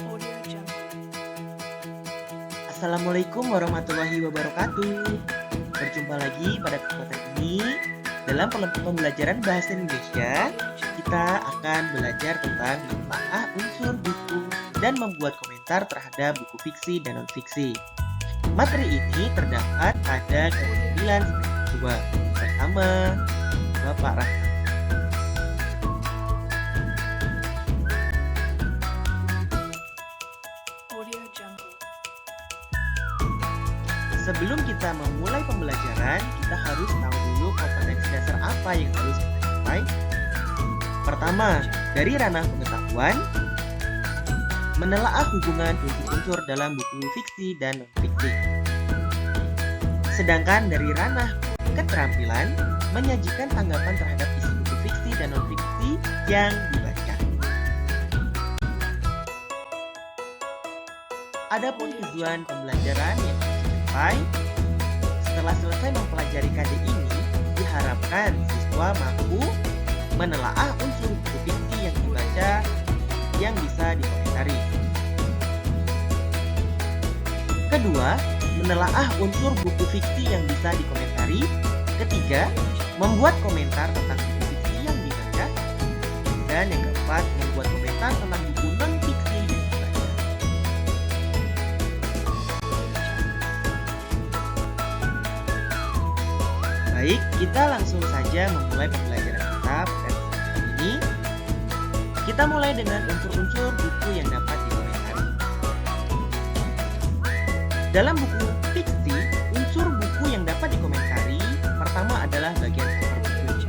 Audio Jungle. Assalamualaikum warahmatullahi wabarakatuh. Berjumpa lagi pada kesempatan ini dalam pembelajaran bahasa Indonesia. Kita akan belajar tentang menelaah unsur buku dan membuat komentar terhadap buku fiksi dan non-fiksi. Materi ini terdapat pada kelas 9 semester 2 bersama Bapak Rahmat. Audio Jungle. Sebelum kita memulai pembelajaran, kita harus tahu dulu kompetensi dasar apa yang harus kita capai. Pertama, dari ranah pengetahuan, menelaah hubungan unsur-unsur dalam buku fiksi dan non-fiksi. Sedangkan dari ranah keterampilan, menyajikan tanggapan terhadap isi buku fiksi dan non-fiksi yang dibaca. Adapun tujuan pembelajaran yang harus dicapai, setelah selesai mempelajari KD ini, diharapkan siswa mampu menelaah unsur buku fiksi yang dibaca yang bisa dikomentari. Kedua, menelaah unsur buku fiksi yang bisa dikomentari. Ketiga, membuat komentar tentang buku fiksi yang dibaca. Dan yang keempat, membuat komentar tentang buku non-fiksi yang dibaca. Baik, kita langsung saja memulai pembelajaran kita pada kesempatan ini. Kita mulai dengan unsur-unsur buku yang dapat dikomentari. Dalam buku fiksi, unsur buku yang dapat dikomentari pertama adalah bagian cover buku.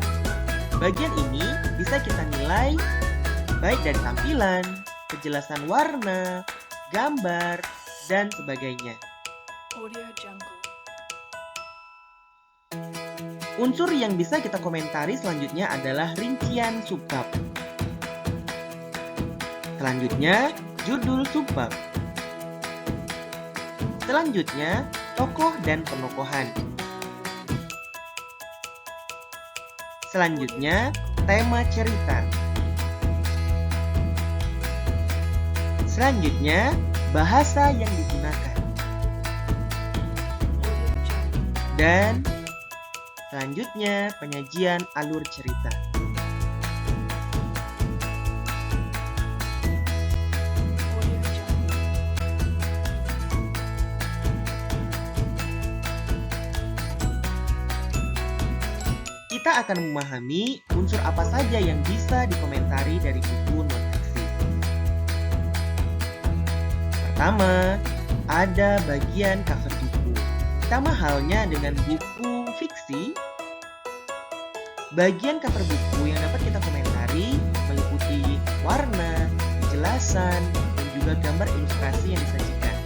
Bagian ini bisa kita nilai baik dari tampilan, kejelasan warna, gambar, dan sebagainya. Audio Jungle. Unsur yang bisa kita komentari selanjutnya adalah rincian subbab. Selanjutnya, judul subbab. Selanjutnya, tokoh dan penokohan. Selanjutnya, tema cerita. Selanjutnya, bahasa yang digunakan. Audio Jungle. Dan selanjutnya, penyajian alur cerita. Audio Jungle. Kita akan memahami unsur apa saja yang bisa dikomentari dari buku non-fiksi. Pertama, ada bagian cover buku. Sama halnya dengan buku fiksi, bagian cover buku yang dapat kita komentari meliputi warna, kejelasan, dan juga gambar ilustrasi yang disajikan.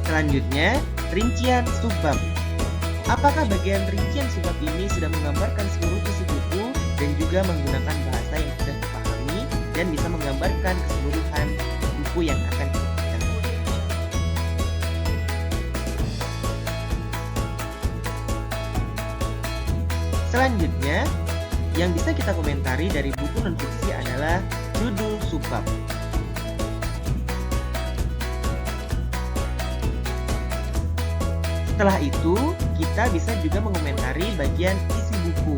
Selanjutnya, rincian subbab. Apakah bagian rincian subbab ini sudah menggambarkan seluruh isi buku dan juga menggunakan bahasa yang sudah dipahami dan bisa menggambarkan keseluruhan buku yang akan kita baca. Selanjutnya, yang bisa kita komentari dari buku non-fiksi adalah judul subbab. Setelah itu, kita bisa juga mengomentari bagian isi buku.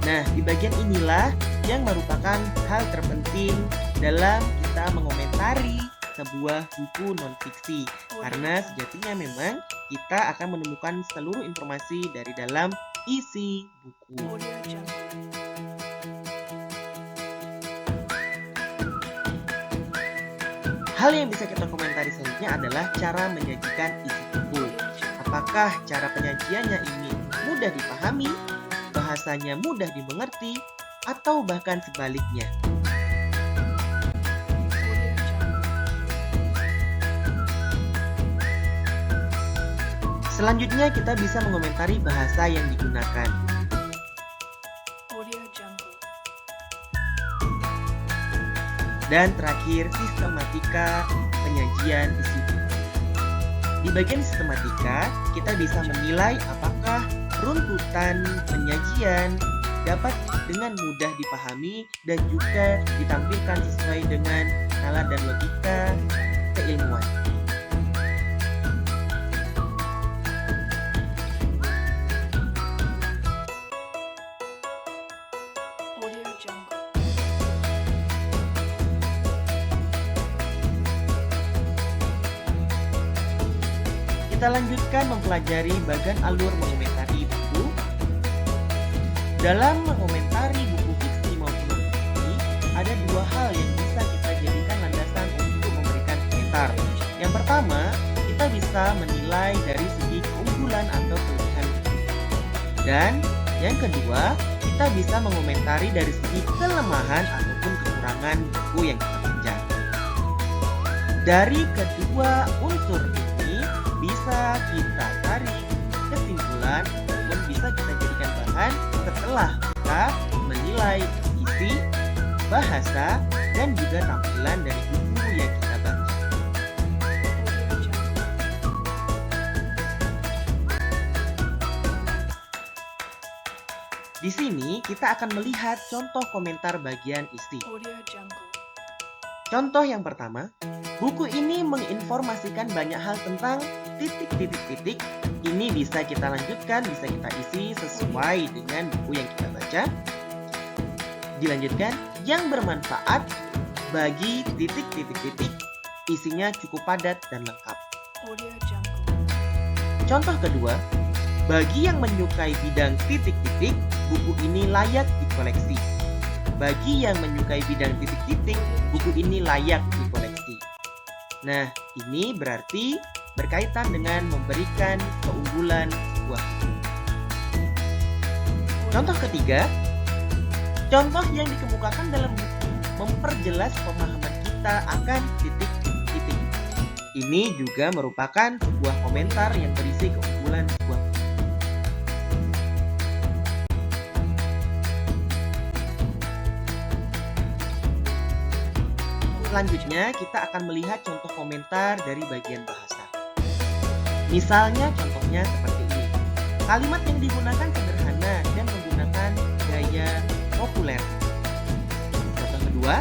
Nah, di bagian inilah yang merupakan hal terpenting dalam kita mengomentari sebuah buku non-fiksi. Karena sejatinya memang kita akan menemukan seluruh informasi dari dalam isi buku. Audio Jungle. Hal yang bisa kita komentari selanjutnya adalah cara menyajikan isi buku. Apakah cara penyajiannya ini mudah dipahami, bahasanya mudah dimengerti, atau bahkan sebaliknya? Audio Jungle. Selanjutnya kita bisa mengomentari bahasa yang digunakan. Audio Jungle. Dan terakhir, sistematika penyajian isi buku. Di bagian sistematika, kita bisa menilai apakah runtutan penyajian dapat dengan mudah dipahami dan juga ditampilkan sesuai dengan nalar dan logika keilmuan. Audio Jungle. Kita lanjutkan mempelajari bagian alur mengomentari buku. Dalam mengomentari buku fiksi maupun non-fiksi, ada dua hal yang bisa kita jadikan landasan untuk memberikan komentar. Yang pertama, kita bisa menilai dari segi keunggulan atau kelebihan buku. Dan yang kedua, kita bisa mengomentari dari segi kelemahan ataupun kekurangan buku yang kita baca. Dari kedua unsur ini bisa kita tarik kesimpulan ataupun bisa kita jadikan bahan setelah kita menilai isi, bahasa, dan juga tampilan dari buku yang kita baca. Audio Jungle. Di sini kita akan melihat contoh komentar bagian isi. Audio Jungle. Contoh yang pertama, buku ini menginformasikan banyak hal tentang titik-titik-titik. Ini bisa kita lanjutkan, bisa kita isi sesuai dengan buku yang kita baca. Dilanjutkan, yang bermanfaat bagi titik-titik-titik. Isinya cukup padat dan lengkap. Audio Jungle. Contoh kedua, bagi yang menyukai bidang titik-titik, buku ini layak dikoleksi. Bagi yang menyukai bidang titik-titik, buku ini layak dikoleksi. Nah, ini berarti berkaitan dengan memberikan keunggulan sebuah buku. Contoh ketiga, contoh yang dikemukakan dalam buku memperjelas pemahaman kita akan titik-titik. Ini juga merupakan sebuah komentar yang berisi keunggulan sebuah buku. Selanjutnya, kita akan melihat contoh komentar dari bagian bahasa. Misalnya, contohnya seperti ini. Kalimat yang digunakan sederhana dan menggunakan gaya populer. Contoh kedua,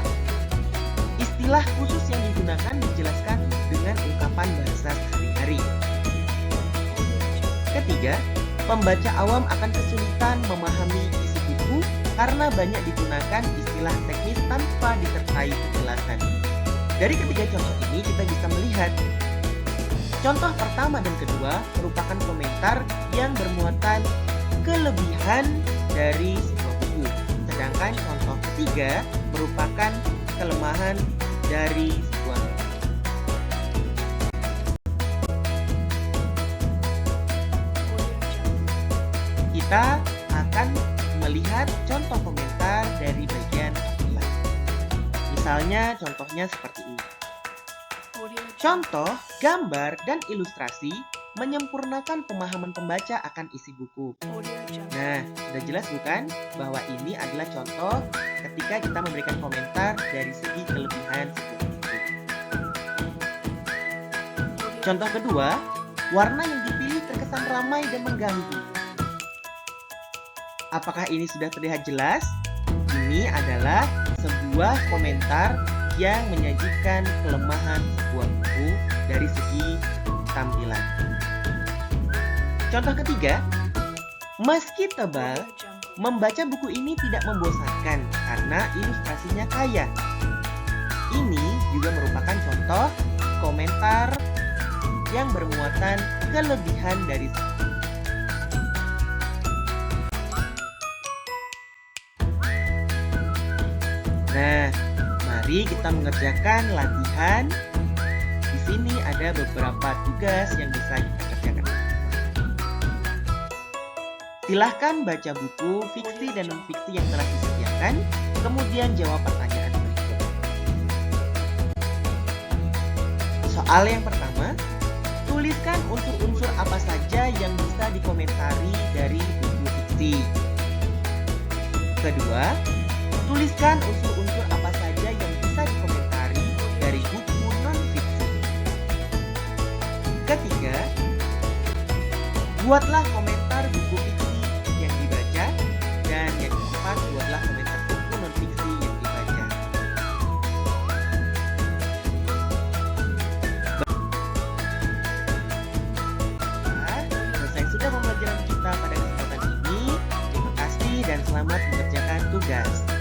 istilah khusus yang digunakan dijelaskan dengan ungkapan bahasa sehari-hari. Ketiga, pembaca awam akan kesulitan memahami isi buku karena banyak digunakan istilah teknis tanpa disertai penjelasan. Dari ketiga contoh ini kita bisa melihat contoh pertama dan kedua merupakan komentar yang bermuatan kelebihan dari sebuah buku. Sedangkan contoh ketiga merupakan kelemahan dari sebuah buku. Kita akan melihat contoh komentar dari bagian tampilan. Misalnya contohnya seperti ini. Contoh, gambar, dan ilustrasi menyempurnakan pemahaman pembaca akan isi buku. Nah, sudah jelas bukan bahwa ini adalah contoh ketika kita memberikan komentar dari segi kelebihan sebuah buku. Contoh kedua, warna yang dipilih terkesan ramai dan mengganggu. Apakah ini sudah terlihat jelas? Ini adalah sebuah komentar yang menyajikan kelemahan sebuah buku dari segi tampilan. Contoh ketiga, meski tebal, membaca buku ini tidak membosankan karena ilustrasinya kaya. Ini juga merupakan contoh komentar yang bermuatan kelebihan dari Nah, mari kita mengerjakan latihan. Di sini ada beberapa tugas yang bisa kita kerjakan. Silahkan baca buku fiksi dan non-fiksi yang telah disediakan, kemudian jawab pertanyaan berikut. Soal yang pertama, tuliskan unsur-unsur apa saja yang bisa dikomentari dari buku fiksi. Kedua, tuliskan unsur-unsur apa saja yang bisa dikomentari dari buku non-fiksi. Ketiga, buatlah komentar buku fiksi yang dibaca dan yang dikomentari. selamat mengerjakan tugas.